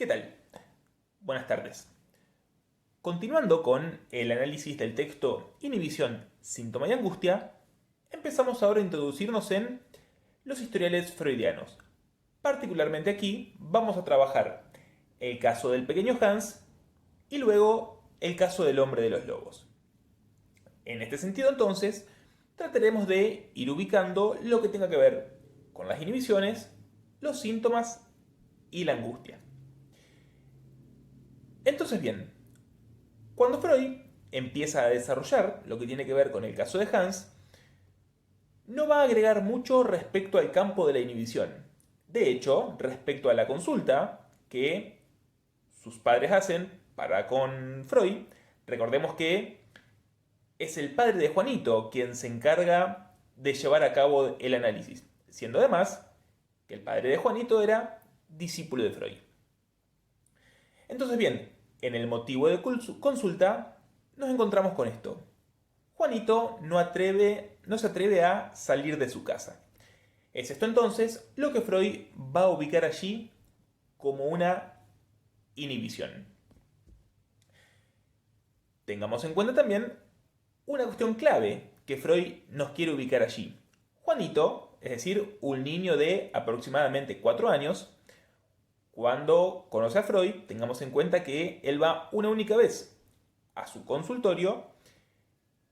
¿Qué tal? Buenas tardes. Continuando con el análisis del texto Inhibición, síntoma y angustia, empezamos ahora a introducirnos en los historiales freudianos. Particularmente aquí vamos a trabajar el caso del pequeño Hans y luego el caso del hombre de los lobos. En este sentido entonces, trataremos de ir ubicando lo que tenga que ver con las inhibiciones, los síntomas y la angustia. Entonces bien, cuando Freud empieza a desarrollar lo que tiene que ver con el caso de Hans, no va a agregar mucho respecto al campo de la inhibición. De hecho, respecto a la consulta que sus padres hacen para con Freud, recordemos que es el padre de Juanito quien se encarga de llevar a cabo el análisis, siendo además que el padre de Juanito era discípulo de Freud. Entonces bien, en el motivo de consulta nos encontramos con esto. Juanito no se atreve a salir de su casa. Es esto entonces lo que Freud va a ubicar allí como una inhibición. Tengamos en cuenta también una cuestión clave que Freud nos quiere ubicar allí. Juanito, es decir, un niño de aproximadamente 4 años, cuando conoce a Freud, tengamos en cuenta que él va una única vez a su consultorio.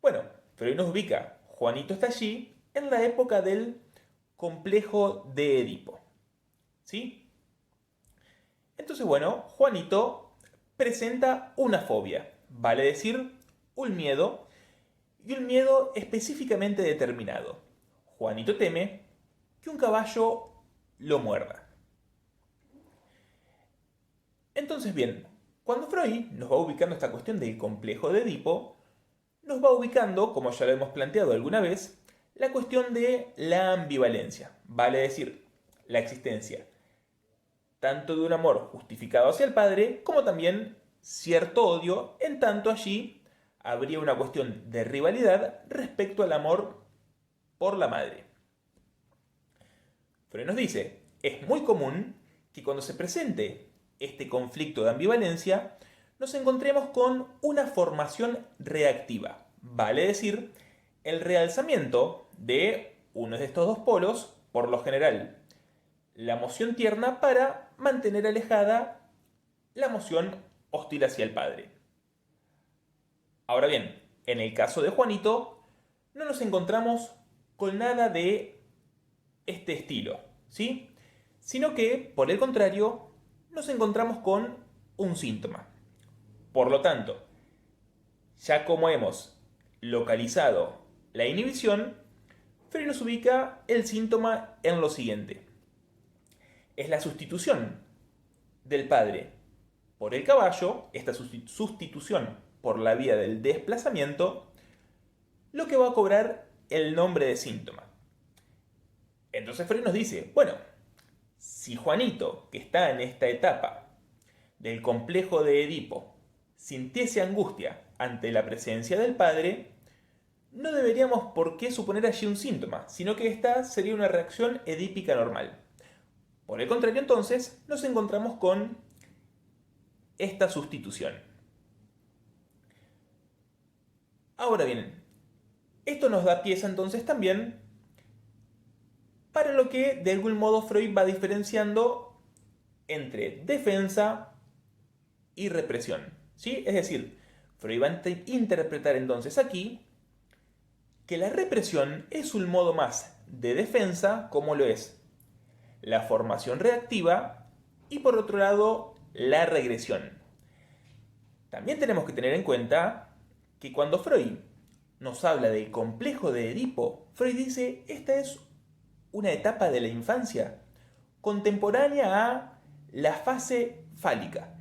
Bueno, Freud nos ubica. Juanito está allí en la época del complejo de Edipo. ¿Sí? Entonces, bueno, Juanito presenta una fobia, vale decir, un miedo, y un miedo específicamente determinado. Juanito teme que un caballo lo muerda. Entonces, bien, cuando Freud nos va ubicando esta cuestión del complejo de Edipo, nos va ubicando, como ya lo hemos planteado alguna vez, la cuestión de la ambivalencia, vale decir, la existencia tanto de un amor justificado hacia el padre, como también cierto odio, en tanto allí habría una cuestión de rivalidad respecto al amor por la madre. Freud nos dice, es muy común que cuando se presente este conflicto de ambivalencia, nos encontremos con una formación reactiva, vale decir, el realzamiento de uno de estos dos polos, por lo general, la emoción tierna para mantener alejada la emoción hostil hacia el padre. Ahora bien, en el caso de Juanito, no nos encontramos con nada de este estilo, ¿sí? Sino que, por el contrario, nos encontramos con un síntoma. Por lo tanto, ya como hemos localizado la inhibición, Freud nos ubica el síntoma en lo siguiente. Es la sustitución del padre por el caballo, esta sustitución por la vía del desplazamiento, lo que va a cobrar el nombre de síntoma. Entonces Freud nos dice, bueno, si Juanito, que está en esta etapa del complejo de Edipo, sintiese angustia ante la presencia del padre, no deberíamos por qué suponer allí un síntoma, sino que esta sería una reacción edípica normal. Por el contrario, entonces, nos encontramos con esta sustitución. Ahora bien, esto nos da pieza entonces también para lo que de algún modo Freud va diferenciando entre defensa y represión. ¿Sí? Es decir, Freud va a interpretar entonces aquí que la represión es un modo más de defensa, como lo es la formación reactiva y por otro lado la regresión. También tenemos que tener en cuenta que cuando Freud nos habla del complejo de Edipo, Freud dice, esta es una etapa de la infancia contemporánea a la fase fálica.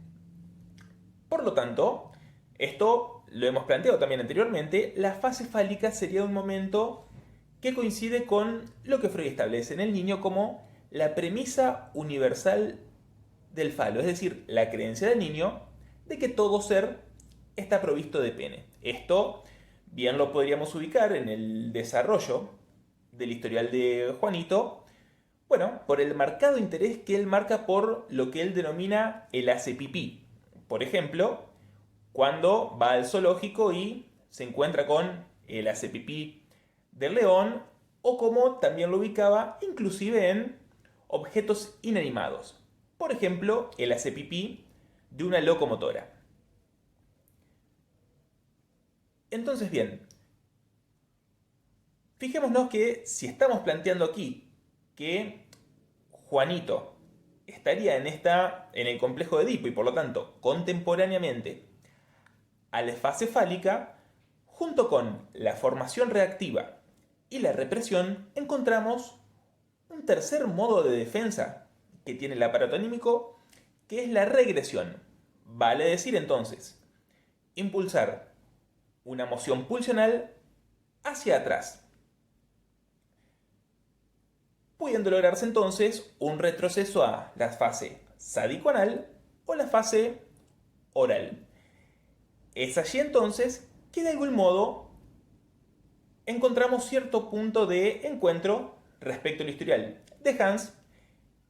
Por lo tanto, esto lo hemos planteado también anteriormente, la fase fálica sería un momento que coincide con lo que Freud establece en el niño como la premisa universal del falo, es decir, la creencia del niño de que todo ser está provisto de pene. Esto bien lo podríamos ubicar en el desarrollo del historial de Juanito Bueno, por el marcado interés que él marca por lo que él denomina el hace-pipí. Por ejemplo, cuando va al zoológico y se encuentra con el hace-pipí del león, o como también lo ubicaba, inclusive en objetos inanimados. Por ejemplo, el hace-pipí de una locomotora. Entonces, bien, fijémonos que si estamos planteando aquí que Juanito estaría en el complejo de Edipo y por lo tanto contemporáneamente a la fase fálica, junto con la formación reactiva y la represión, encontramos un tercer modo de defensa que tiene el aparato anímico, que es la regresión. Vale decir entonces, impulsar una moción pulsional hacia atrás, pudiendo lograrse entonces un retroceso a la fase sádico-anal o la fase oral. Es allí entonces que de algún modo encontramos cierto punto de encuentro respecto al historial de Hans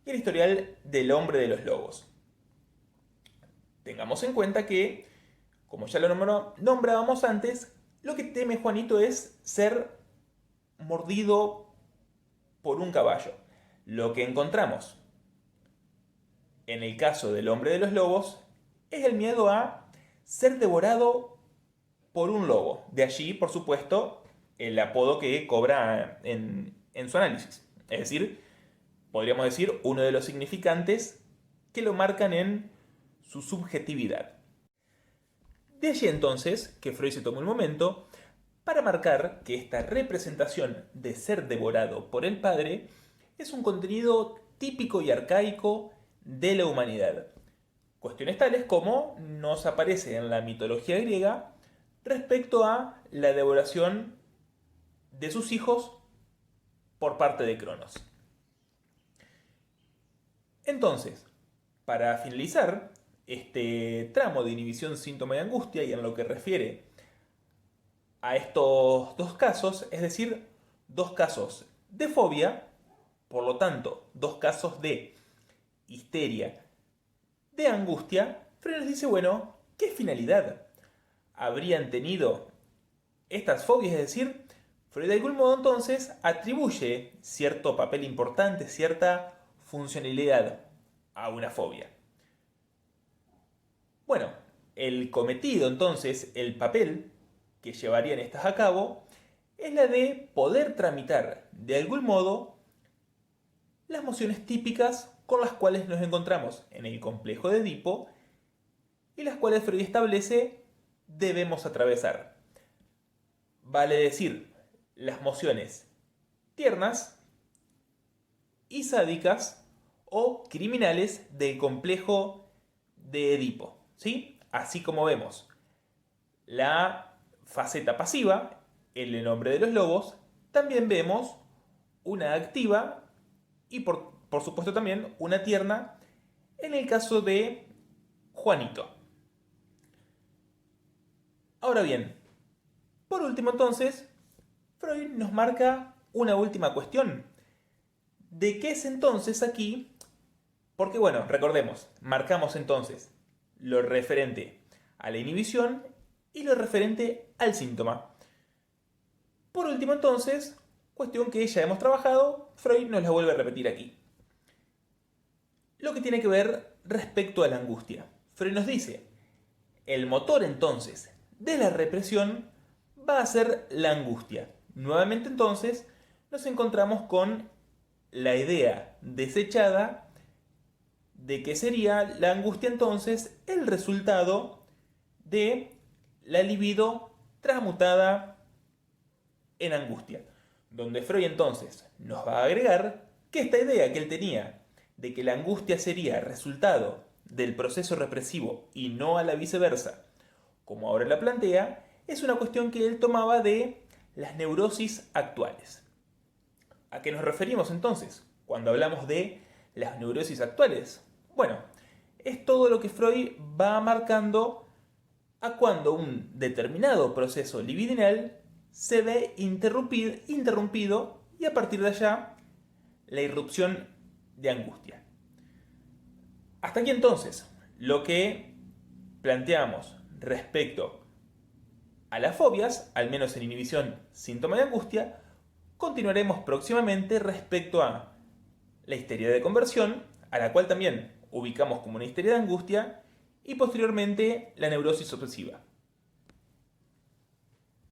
y el historial del hombre de los lobos. Tengamos en cuenta que, como ya lo nombrábamos antes, lo que teme Juanito es ser mordido por un caballo. Lo que encontramos en el caso del hombre de los lobos es el miedo a ser devorado por un lobo. De allí, por supuesto, el apodo que cobra en su análisis. Es decir, podríamos decir uno de los significantes que lo marcan en su subjetividad. De allí entonces que Freud se tomó el momento para marcar que esta representación de ser devorado por el padre es un contenido típico y arcaico de la humanidad. Cuestiones tales como nos aparece en la mitología griega respecto a la devoración de sus hijos por parte de Cronos. Entonces, para finalizar este tramo de inhibición, síntoma y angustia y en lo que refiere a estos dos casos, es decir, dos casos de fobia, por lo tanto, dos casos de histeria, de angustia, Freud nos dice, bueno, ¿qué finalidad habrían tenido estas fobias? Es decir, Freud de algún modo entonces atribuye cierto papel importante, cierta funcionalidad a una fobia. Bueno, el cometido entonces, el papel que llevarían estas a cabo, es la de poder tramitar de algún modo las mociones típicas con las cuales nos encontramos en el complejo de Edipo y las cuales Freud establece debemos atravesar. Vale decir, las mociones tiernas y sádicas o criminales del complejo de Edipo, ¿sí? Así como vemos la faceta pasiva, en el nombre de los lobos, también vemos una activa y por supuesto también una tierna en el caso de Juanito. Ahora bien, por último entonces, Freud nos marca una última cuestión. ¿De qué es entonces aquí? Porque bueno, recordemos, marcamos entonces lo referente a la inhibición y lo referente al síntoma. Por último entonces, cuestión que ya hemos trabajado, Freud nos la vuelve a repetir aquí. Lo que tiene que ver respecto a la angustia. Freud nos dice, el motor entonces de la represión va a ser la angustia. Nuevamente entonces nos encontramos con la idea desechada de que sería la angustia entonces el resultado de la libido transmutada en angustia. Donde Freud entonces nos va a agregar que esta idea que él tenía de que la angustia sería resultado del proceso represivo y no a la viceversa, como ahora la plantea, es una cuestión que él tomaba de las neurosis actuales. ¿A qué nos referimos entonces cuando hablamos de las neurosis actuales? Bueno, es todo lo que Freud va marcando a cuando un determinado proceso libidinal se ve interrumpido y a partir de allá la irrupción de angustia. Hasta aquí entonces lo que planteamos respecto a las fobias, al menos en inhibición, síntoma de angustia. Continuaremos próximamente respecto a la histeria de conversión, a la cual también ubicamos como una histeria de angustia, y posteriormente la neurosis obsesiva.